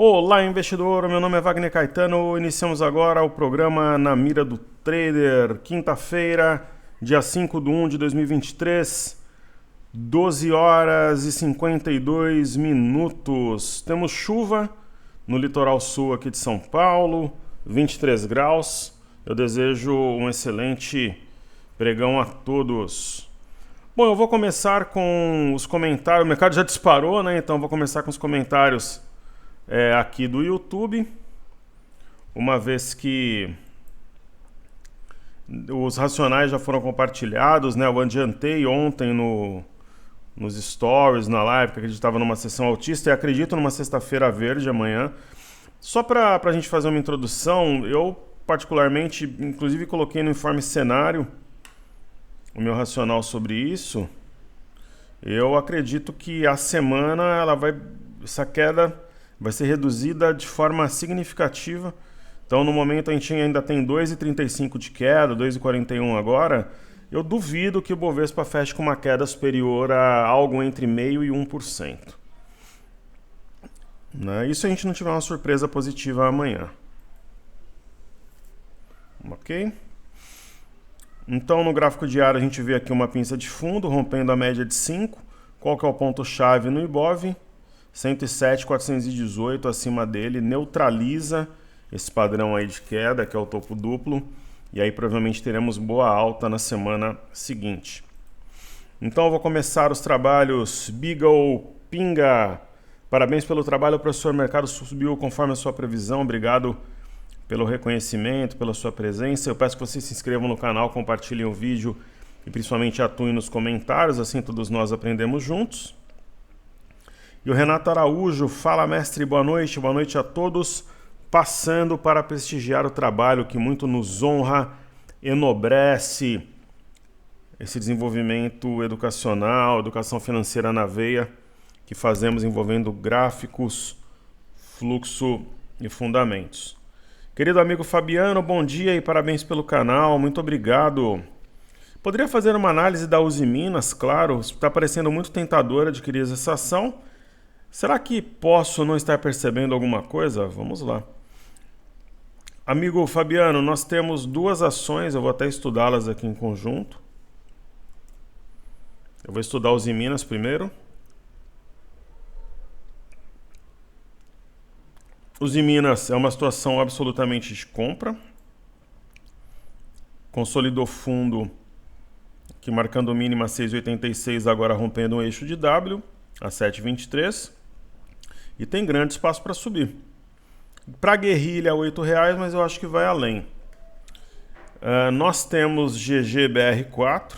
Olá, investidor. Meu nome é Wagner Caetano. Iniciamos agora o programa Na Mira do Trader. Quinta-feira, dia 5/1 de 2023, 12 horas e 52 minutos. Temos chuva no litoral sul aqui de São Paulo, 23 graus. Eu desejo um excelente pregão a todos. Bom, eu vou começar com os comentários. O mercado já disparou, né? Então eu vou começar com os comentários aqui do YouTube, uma vez que os racionais já foram compartilhados, né? Eu adiantei ontem nos stories, na live, que a gente estava numa sessão autista e acredito numa sexta-feira verde amanhã. Só para a gente fazer uma introdução, eu particularmente, inclusive coloquei no informe cenário o meu racional sobre isso. Eu acredito que a semana essa queda vai ser reduzida de forma significativa. Então, no momento, a gente ainda tem 2,35 de queda, 2,41 agora. Eu duvido que o Bovespa feche com uma queda superior a algo entre 0,5% e 1%. Né? Isso se a gente não tiver uma surpresa positiva amanhã. Ok? Então, no gráfico diário, a gente vê aqui uma pinça de fundo, rompendo a média de 5. Qual que é o ponto-chave no Ibov? 107.418 acima dele, neutraliza esse padrão aí de queda, que é o topo duplo, e aí provavelmente teremos boa alta na semana seguinte. Então eu vou começar os trabalhos. Beagle Pinga, parabéns pelo trabalho, o professor. O mercado subiu conforme a sua previsão, obrigado pelo reconhecimento, pela sua presença. Eu peço que vocês se inscrevam no canal, compartilhem o vídeo e principalmente atuem nos comentários, assim todos nós aprendemos juntos. E o Renato Araújo, fala mestre, boa noite a todos. Passando para prestigiar o trabalho que muito nos honra, enobrece esse desenvolvimento educacional, educação financeira na veia, que fazemos envolvendo gráficos, fluxo e fundamentos. Querido amigo Fabiano, bom dia e parabéns pelo canal, muito obrigado. Poderia fazer uma análise da Uzi Minas, claro, está parecendo muito tentador adquirir essa ação. Será que posso não estar percebendo alguma coisa? Vamos lá. Amigo Fabiano, nós temos duas ações, eu vou até estudá-las aqui em conjunto. Eu vou estudar os Minas primeiro. Os Minas é uma situação absolutamente de compra. Consolidou fundo, que marcando o mínimo a 6,86, agora rompendo um eixo de W, a 7,23. E tem grande espaço para subir. Para guerrilha, R$8, mas eu acho que vai além. Nós temos GGBR4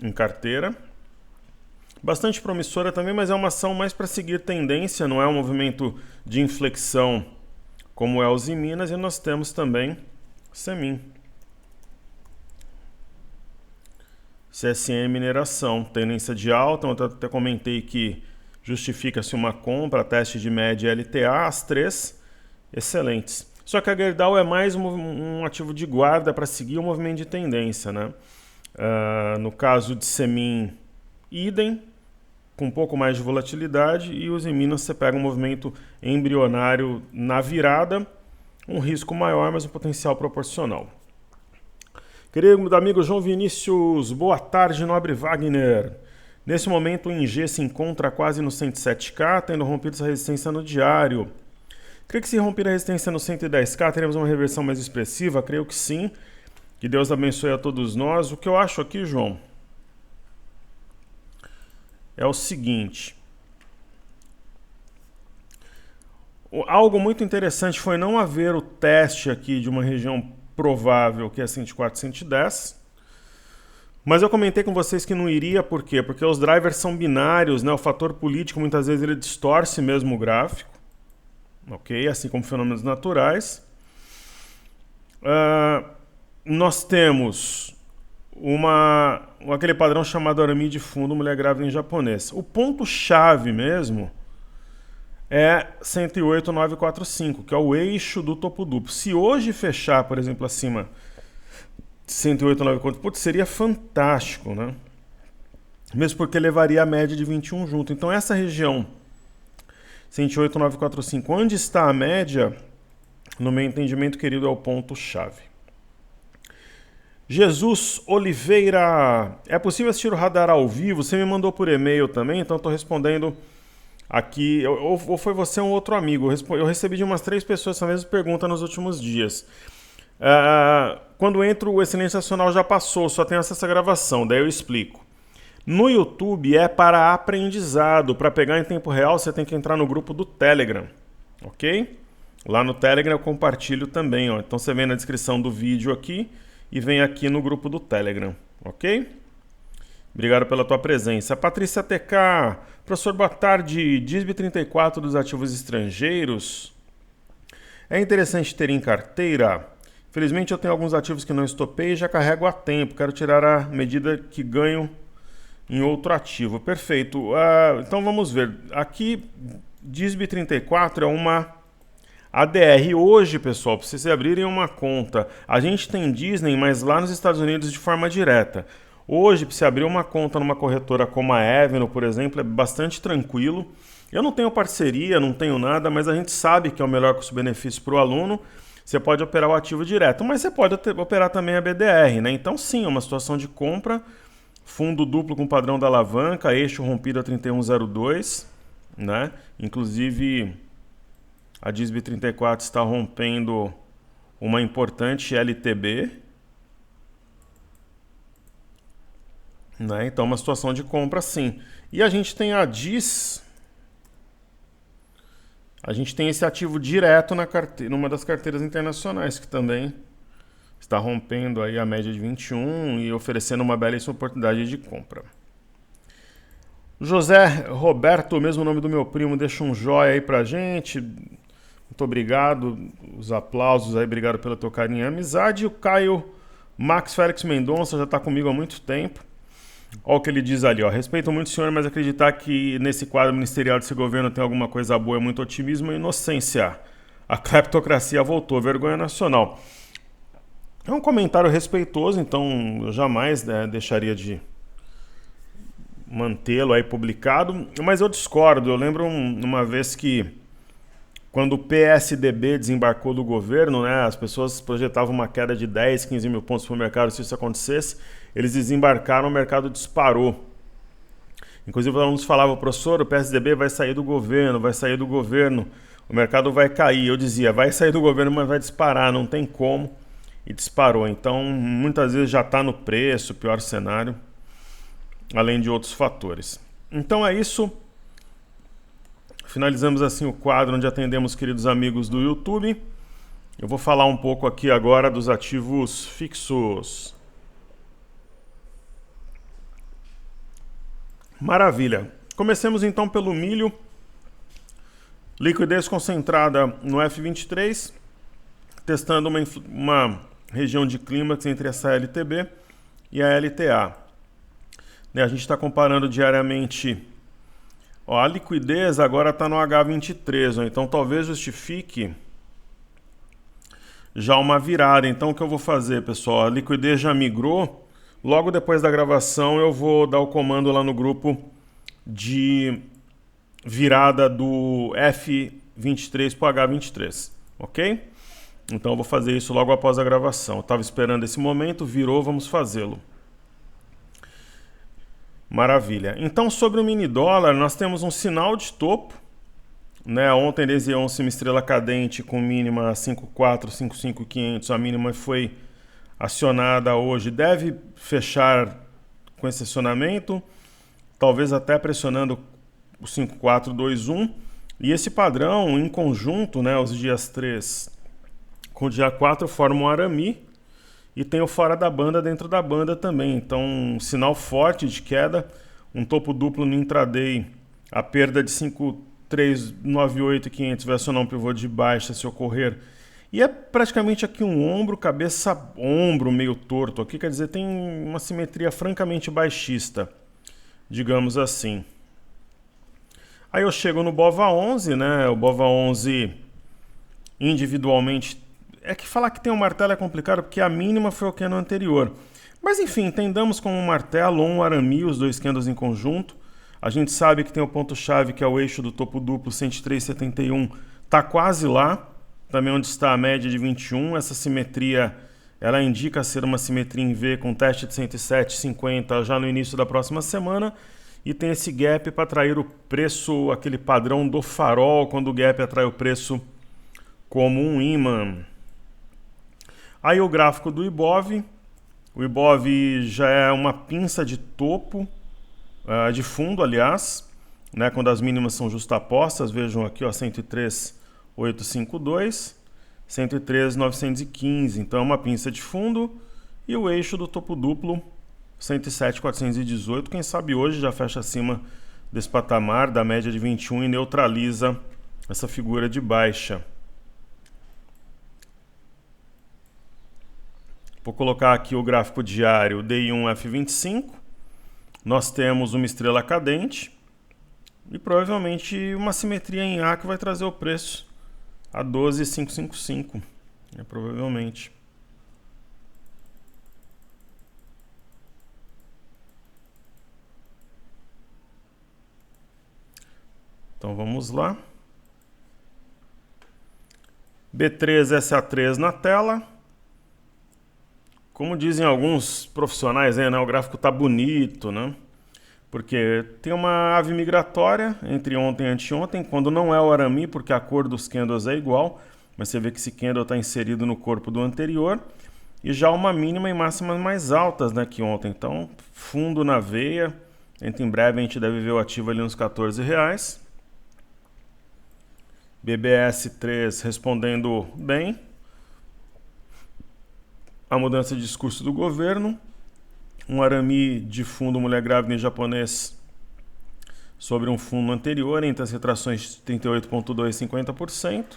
em carteira. Bastante promissora também, mas é uma ação mais para seguir tendência, não é um movimento de inflexão como é os Minas. E nós temos também Semin. CSN Mineração, tendência de alta, eu até comentei que justifica-se uma compra, teste de média LTA, as três excelentes. Só que a Gerdau é mais um ativo de guarda para seguir o movimento de tendência, né? No caso de Semin, idem, com um pouco mais de volatilidade, e os Minas você pega um movimento embrionário na virada, um risco maior, mas um potencial proporcional. Querido amigo João Vinícius, boa tarde, nobre Wagner. Nesse momento o ING se encontra quase no 107K, tendo rompido essa resistência no diário. Creio que se romper a resistência no 110K, teremos uma reversão mais expressiva? Creio que sim. Que Deus abençoe a todos nós. O que eu acho aqui, João, é o seguinte. Algo muito interessante foi não haver o teste aqui de uma região provável, que é 104, 110. Mas eu comentei com vocês que não iria, por quê? Porque os drivers são binários, né? O fator político muitas vezes ele distorce mesmo o gráfico, ok? Assim como fenômenos naturais. Nós temos aquele padrão chamado Arami de fundo, mulher grávida em japonês. O ponto-chave mesmo é 108,945, que é o eixo do topo duplo. Se hoje fechar, por exemplo, acima 108,944, putz, seria fantástico, né? Mesmo porque levaria a média de 21 junto. Então essa região 108,945. Onde está a média? No meu entendimento, querido, é o ponto-chave. Jesus Oliveira, é possível assistir o radar ao vivo? Você me mandou por e-mail também, então estou respondendo aqui. Ou foi você ou um outro amigo? Eu recebi de umas 3 pessoas essa mesma pergunta nos últimos dias. Quando entra o Excelência Nacional já passou, só tem acesso à gravação, daí eu explico. No YouTube é para aprendizado, para pegar em tempo real você tem que entrar no grupo do Telegram, ok? Lá no Telegram eu compartilho também, ó. Então você vem na descrição do vídeo aqui e vem aqui no grupo do Telegram, ok? Obrigado pela tua presença. Patrícia TK, professor, boa tarde. DISB 34 dos ativos estrangeiros. É interessante ter em carteira? Felizmente eu tenho alguns ativos que não estopei e já carrego há tempo. Quero tirar a medida que ganho em outro ativo. Perfeito. Então vamos ver. Aqui, DISB 34 é uma ADR. Hoje, pessoal, para vocês abrirem uma conta, a gente tem Disney, mas lá nos Estados Unidos de forma direta. Hoje, para você abrir uma conta numa corretora como a Avenue, por exemplo, é bastante tranquilo. Eu não tenho parceria, não tenho nada, mas a gente sabe que é o melhor custo-benefício para o aluno. Você pode operar o ativo direto, mas você pode operar também a BDR, né? Então, sim, é uma situação de compra. Fundo duplo com padrão da alavanca, eixo rompido a 3102, né? Inclusive, a DISB 34 está rompendo uma importante LTB, né? Então, uma situação de compra, sim. E a gente tem a DIS, a gente tem esse ativo direto na carteira, numa das carteiras internacionais, que também está rompendo aí a média de 21 e oferecendo uma belíssima oportunidade de compra. José Roberto, o mesmo nome do meu primo, deixa um joia aí pra gente. Muito obrigado, os aplausos aí, obrigado pelo teu carinho e amizade. E o Caio Max Félix Mendonça já está comigo há muito tempo. Olha o que ele diz ali, ó. Respeito muito o senhor, mas acreditar que nesse quadro ministerial desse governo tem alguma coisa boa é muito otimismo e inocência. A cleptocracia voltou, vergonha nacional. É um comentário respeitoso, então eu jamais deixaria de mantê-lo aí publicado, mas eu discordo. Eu lembro uma vez que, quando o PSDB desembarcou do governo, né, as pessoas projetavam uma queda de 10, 15 mil pontos para o mercado se isso acontecesse. Eles desembarcaram, o mercado disparou. Inclusive, os alunos falavam, professor, o PSDB vai sair do governo, o mercado vai cair. Eu dizia, vai sair do governo, mas vai disparar, não tem como. E disparou. Então, muitas vezes já está no preço, pior cenário, além de outros fatores. Então é isso. Finalizamos assim o quadro onde atendemos queridos amigos do YouTube. Eu vou falar um pouco aqui agora dos ativos fixos. Maravilha. Comecemos então pelo milho. Liquidez concentrada no F23, testando uma região de clímax entre essa LTB e a LTA. A gente está comparando diariamente. Ó, a liquidez agora está no H23, ó, então talvez justifique já uma virada. Então o que eu vou fazer, pessoal? A liquidez já migrou. Logo depois da gravação eu vou dar o comando lá no grupo de virada do F23 para o H23, ok? Então eu vou fazer isso logo após a gravação. Eu estava esperando esse momento, virou, vamos fazê-lo. Maravilha. Então sobre o mini dólar, nós temos um sinal de topo, né? Ontem ele desenhou-se uma estrela cadente com mínima 54, 55,500. A mínima foi acionada hoje. Deve fechar com esse acionamento, talvez até pressionando o 5421. E esse padrão em conjunto, né, os dias 3 com o dia 4 forma um arame e tem o fora da banda dentro da banda também. Então, um sinal forte de queda, um topo duplo no intraday, a perda de 5,398,500 vai acionar um pivô de baixa se ocorrer. E é praticamente aqui um ombro, cabeça, ombro meio torto. Aqui quer dizer, tem uma simetria francamente baixista, digamos assim. Aí eu chego no BOVA11, né? O BOVA11 individualmente. É que falar que tem um martelo é complicado porque a mínima foi o candle anterior. Mas enfim, entendamos como um martelo ou um arame, os dois candles em conjunto. A gente sabe que tem o ponto-chave, que é o eixo do topo duplo 103,71, está quase lá, também onde está a média de 21. Essa simetria, ela indica ser uma simetria em V com teste de 107,50 já no início da próxima semana. E tem esse gap para atrair o preço, aquele padrão do farol, quando o gap atrai o preço como um imã. Aí o gráfico do Ibov. O Ibov já é uma pinça de topo, de fundo, aliás, né, quando as mínimas são justapostas. Vejam aqui, ó, 103,852, 103,915. Então é uma pinça de fundo. E o eixo do topo duplo, 107,418. Quem sabe hoje já fecha acima desse patamar da média de 21 e neutraliza essa figura de baixa. Vou colocar aqui o gráfico diário DI1F25. Nós temos uma estrela cadente e provavelmente uma simetria em A que vai trazer o preço a 12,555, provavelmente. Então vamos lá. B3, SA3 na tela. Como dizem alguns profissionais, né, o gráfico tá bonito, né? Porque tem uma ave migratória entre ontem e anteontem, quando não é o Arami, porque a cor dos candles é igual, mas você vê que esse candle está inserido no corpo do anterior, e já uma mínima e máxima mais altas, né, que ontem. Então, fundo na veia. Em breve a gente deve ver o ativo ali nos R$14. BBS3 respondendo bem a mudança de discurso do governo. Um Arami de fundo mulher grávida em japonês sobre um fundo anterior, entre as retrações de 38,2% e 50%.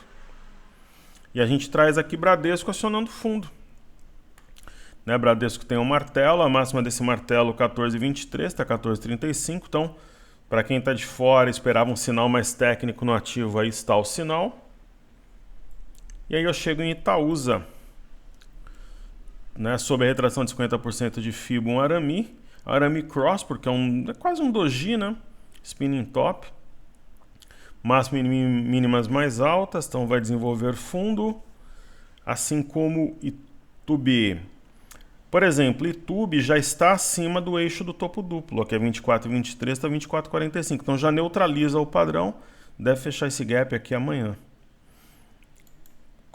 E a gente traz aqui Bradesco acionando fundo. Né, Bradesco tem um martelo, a máxima desse martelo 14,23, está 14,35. Então, para quem está de fora, esperava um sinal mais técnico no ativo, aí está o sinal. E aí eu chego em Itaúsa, né, sob a retração de 50% de FIBO, um Arami Cross, porque é quase um doji, né? Spinning top. Máximo e mínimas mais altas, então vai desenvolver fundo, assim como Itube. Por exemplo, Itube já está acima do eixo do topo duplo, que é 24,23, está 24,45. Então já neutraliza o padrão, deve fechar esse gap aqui amanhã.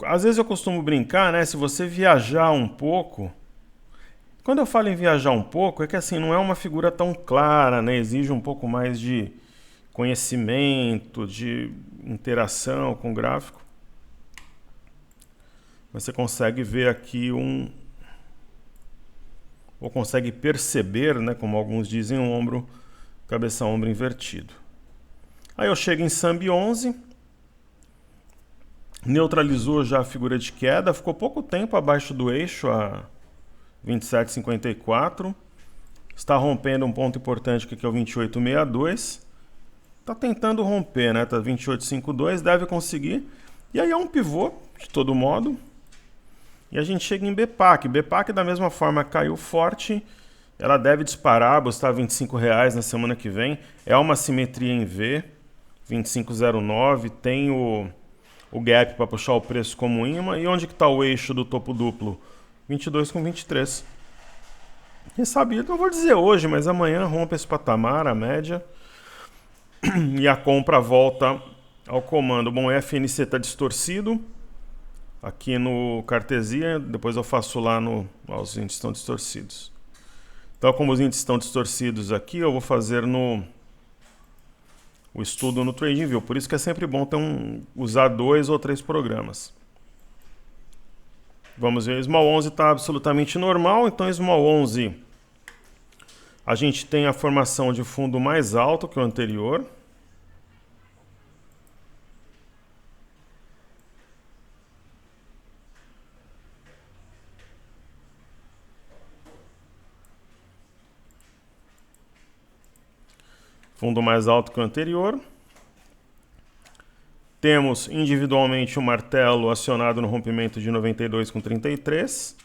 Às vezes eu costumo brincar, né? Se você viajar um pouco... Quando eu falo em viajar um pouco, é que assim, não é uma figura tão clara, né? Exige um pouco mais de conhecimento, de interação com o gráfico. Você consegue ver aqui ou consegue perceber, né? Como alguns dizem, um ombro, cabeça-ombro invertido. Aí eu chego em Sambi 11... Neutralizou já a figura de queda, ficou pouco tempo abaixo do eixo, a 27,54. Está rompendo um ponto importante que é o 28,62. Está tentando romper, né? Está 28,52, deve conseguir. E aí é um pivô, de todo modo. E a gente chega em BPAC. BPAC, da mesma forma, caiu forte. Ela deve disparar, buscar R$25 na semana que vem. É uma simetria em V, 25,09. Tem o gap para puxar o preço como imã. E onde que está o eixo do topo duplo? 22,23. Quem sabe, não vou dizer hoje, mas amanhã rompe esse patamar, a média. E a compra volta ao comando. Bom, o FNC está distorcido aqui no Cartesia. Depois eu faço lá os índices estão distorcidos. Então, como os índices estão distorcidos aqui, eu vou fazer o estudo no TradingView. Por isso que é sempre bom usar 2 ou 3 programas. Vamos ver, Small 11 está absolutamente normal. Então, Small 11, a gente tem a formação de fundo mais alto que o anterior. Fundo mais alto que o anterior. Temos individualmente um martelo acionado no rompimento de 92,33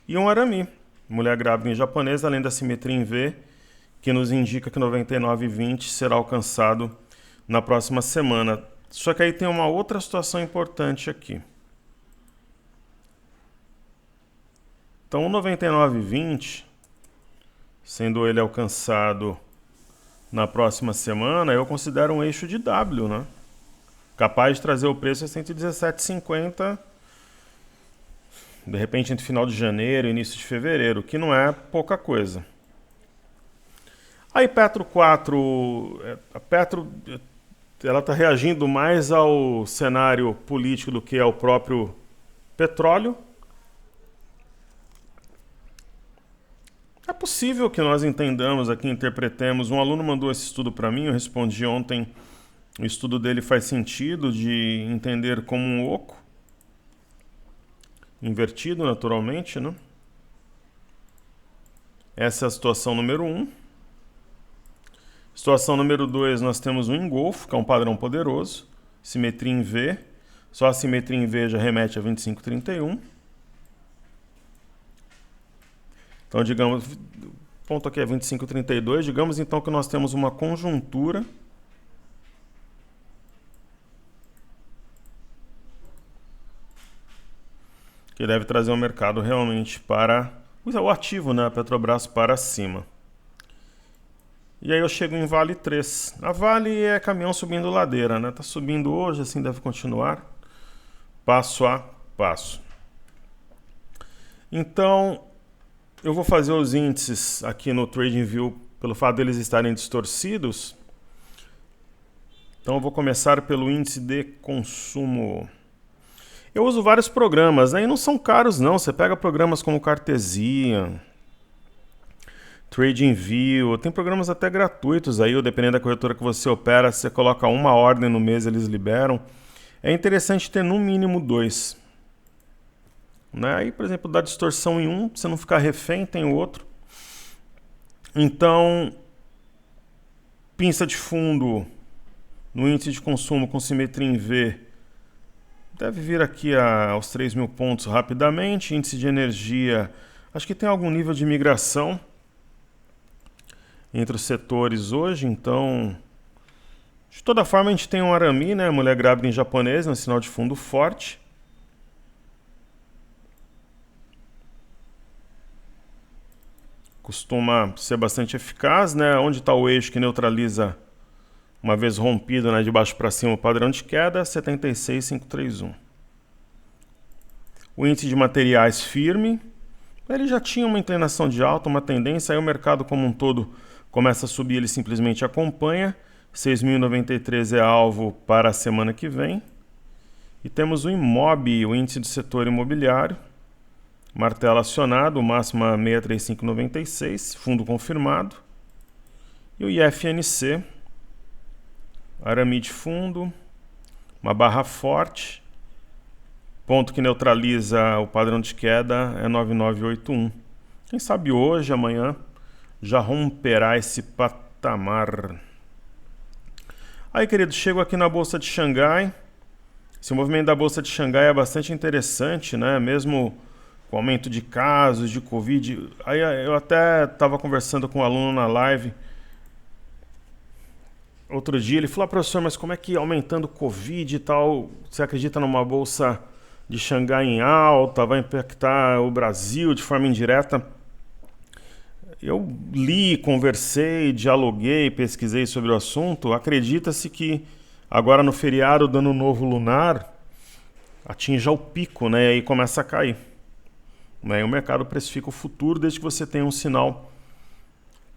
e um Arami, mulher grávida em japonês, além da simetria em V, que nos indica que 99,20 será alcançado na próxima semana. Só que aí tem uma outra situação importante aqui. Então, o 99,20, sendo ele alcançado na próxima semana, eu considero um eixo de W, né? Capaz de trazer o preço a 117,50, de repente entre final de janeiro e início de fevereiro, que não é pouca coisa. Aí Petro 4, a Petro, ela está reagindo mais ao cenário político do que ao próprio petróleo. É possível que nós entendamos aqui, interpretemos. Um aluno mandou esse estudo para mim, eu respondi ontem. O estudo dele faz sentido de entender como um oco. Invertido, naturalmente, né? Essa é a situação número 1. Situação número 2, nós temos um engolfo, que é um padrão poderoso. Simetria em V. Só a simetria em V já remete a 25,31. Então, digamos, o ponto aqui é 25,32. Digamos, então, que nós temos uma conjuntura que deve trazer o mercado realmente para o ativo, né? A Petrobras para cima. E aí eu chego em Vale 3. A Vale é caminhão subindo ladeira, né? Tá subindo hoje, assim deve continuar, passo a passo. Então, eu vou fazer os índices aqui no TradingView pelo fato deles estarem distorcidos. Então eu vou começar pelo índice de consumo. Eu uso vários programas, né? E não são caros não. Você pega programas como Cartesian, TradingView, tem programas até gratuitos aí, dependendo da corretora que você opera, você coloca uma ordem no mês, eles liberam. É interessante ter no mínimo 2. Né? Aí, por exemplo, dá distorção em um, pra você não ficar refém, tem o outro. Então, pinça de fundo no índice de consumo com simetria em V, deve vir aqui aos 3.000 pontos rapidamente. Índice de energia, acho que tem algum nível de migração entre os setores hoje, então de toda forma a gente tem um Arami, né, mulher grávida em japonês, um sinal de fundo forte. Costuma ser bastante eficaz, né? Onde está o eixo que neutraliza, uma vez rompido, né, de baixo para cima o padrão de queda, 76,531. O índice de materiais firme, ele já tinha uma inclinação de alta, uma tendência, aí o mercado como um todo começa a subir, ele simplesmente acompanha. 6.093 é alvo para a semana que vem. E temos o IMOB, o índice do setor imobiliário, martelo acionado, máxima 635,96, fundo confirmado. E o IFNC, Arami de fundo, uma barra forte, ponto que neutraliza o padrão de queda é 9981. Quem sabe hoje, amanhã, já romperá esse patamar. Aí, querido, chego aqui na Bolsa de Xangai. Esse movimento da Bolsa de Xangai é bastante interessante, né? Mesmo com o aumento de casos de Covid. Aí eu até estava conversando com um aluno na live outro dia, ele falou: professor, mas como é que aumentando Covid e tal, você acredita numa Bolsa de Xangai em alta, vai impactar o Brasil de forma indireta? Eu li, conversei, dialoguei, pesquisei sobre o assunto. Acredita-se que agora no feriado do Ano Novo Lunar atinja o pico, né? E aí começa a cair. Né? E o mercado precifica o futuro desde que você tenha um sinal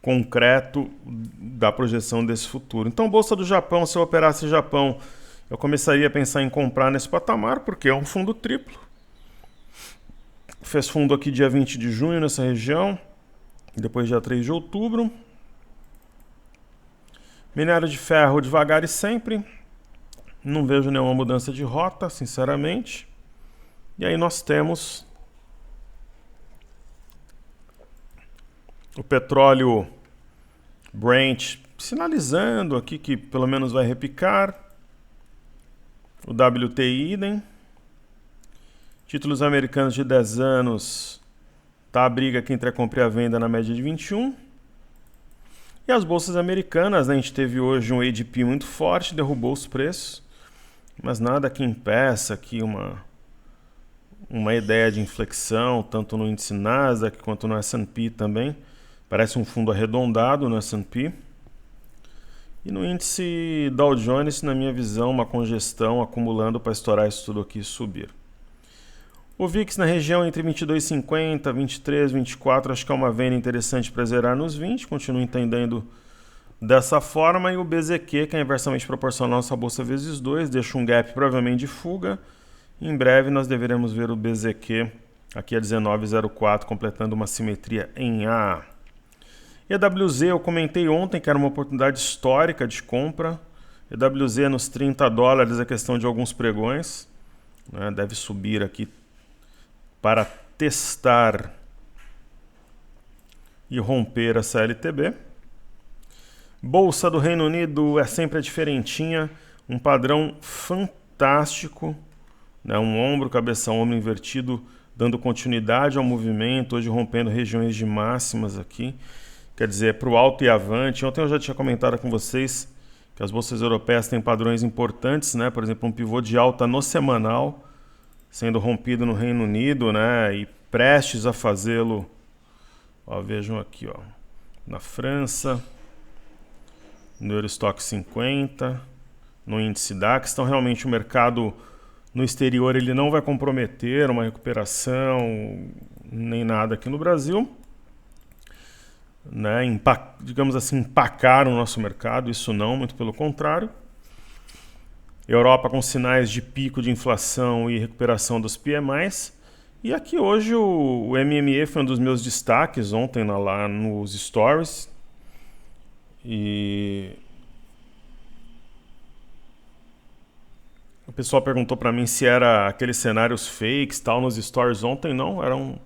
concreto da projeção desse futuro. Então, Bolsa do Japão, se eu operasse Japão, eu começaria a pensar em comprar nesse patamar, porque é um fundo triplo. Fez fundo aqui dia 20 de junho nessa região. Depois dia 3 de outubro. Minério de ferro devagar e sempre. Não vejo nenhuma mudança de rota, sinceramente. E aí nós temos o petróleo Brent sinalizando aqui que pelo menos vai repicar. O WTI idem. Títulos americanos de 10 anos. Tá a briga aqui entre a compra e a venda na média de 21. E as bolsas americanas, né, a gente teve hoje um ADP muito forte, derrubou os preços, mas nada que impeça aqui uma ideia de inflexão, tanto no índice Nasdaq quanto no S&P também. Parece um fundo arredondado no S&P. E no índice Dow Jones, na minha visão, uma congestão acumulando para estourar isso tudo aqui e subir. O VIX na região entre 22,50, 23, 24, acho que é uma venda interessante para zerar nos 20, continuo entendendo dessa forma. E o BZQ, que é inversamente proporcional à nossa bolsa vezes 2, deixa um gap provavelmente de fuga. Em breve nós deveremos ver o BZQ aqui a 19,04, completando uma simetria em A. EWZ eu comentei ontem que era uma oportunidade histórica de compra. EWZ nos $30 é questão de alguns pregões, né? Deve subir aqui para testar e romper a CLTB. Bolsa do Reino Unido é sempre a diferentinha, um padrão fantástico, né? Um ombro, cabeça, ombro invertido, dando continuidade ao movimento, hoje rompendo regiões de máximas aqui. Quer dizer, para o alto e avante. Ontem eu já tinha comentado com vocês que as bolsas europeias têm padrões importantes, né? Por exemplo, um pivô de alta no semanal, sendo rompido no Reino Unido, né? E prestes a fazê-lo, vejam aqui, na França, no Eurostock 50, no índice DAX. Então, realmente, o mercado no exterior ele não vai comprometer uma recuperação, nem nada aqui no Brasil. Né, digamos assim, empacar o nosso mercado, isso não, muito pelo contrário. Europa com sinais de pico de inflação e recuperação dos PMIs. E aqui hoje o MME foi um dos meus destaques ontem lá nos stories. E o pessoal perguntou para mim se era aqueles cenários fakes tal nos stories ontem. Não,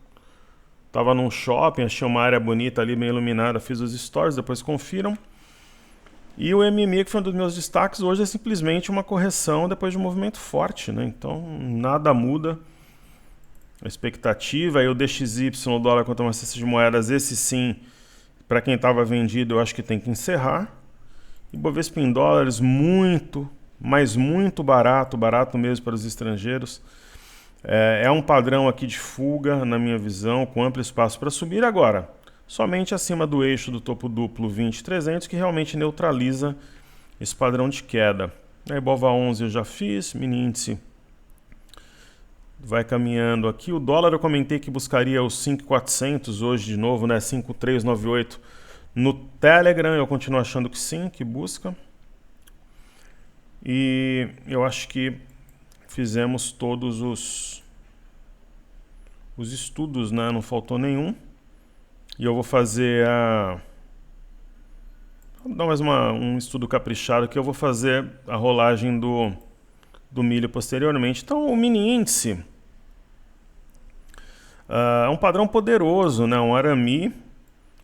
Tava num shopping, achei uma área bonita ali, bem iluminada, fiz os stories, depois confiram. E o MME, que foi um dos meus destaques, hoje é simplesmente uma correção depois de um movimento forte, né? Então, nada muda. A expectativa, aí o DXY, o dólar contra uma cesta de moedas, esse sim, para quem estava vendido, eu acho que tem que encerrar. E Bovespa em dólares, muito, mas muito barato mesmo para os estrangeiros. É um padrão aqui de fuga, na minha visão, com amplo espaço para subir agora. Somente acima do eixo do topo duplo 20.300 que realmente neutraliza esse padrão de queda. A Ibova 11 eu já fiz, mini índice vai caminhando aqui. O dólar eu comentei que buscaria os 5.400 hoje de novo, né? 5.398 no Telegram, eu continuo achando que sim, que busca. E eu acho que fizemos todos os estudos, né? Não faltou nenhum. E eu vou fazer vou dar mais um estudo caprichado que eu vou fazer a rolagem do milho posteriormente. Então, o mini índice é um padrão poderoso, né? Um Arami.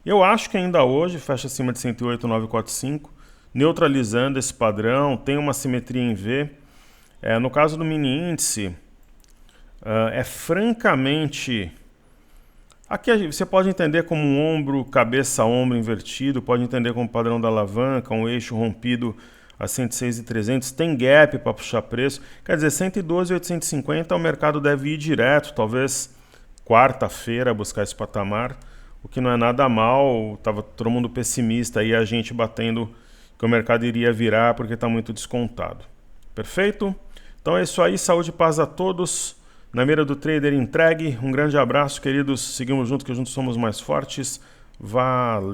Eu acho que ainda hoje fecha acima de 108,945, neutralizando esse padrão, tem uma simetria em V. No caso do mini índice, é francamente... Aqui você pode entender como um ombro, cabeça, ombro invertido, pode entender como padrão da alavanca, um eixo rompido a 106,300, tem gap para puxar preço. Quer dizer, 112,850 o mercado deve ir direto, talvez quarta-feira buscar esse patamar, o que não é nada mal. Estava todo mundo pessimista e a gente batendo que o mercado iria virar porque está muito descontado. Perfeito? Então é isso aí, saúde e paz a todos. Na mira do trader entregue. Um grande abraço, queridos. Seguimos juntos, que juntos somos mais fortes. Valeu!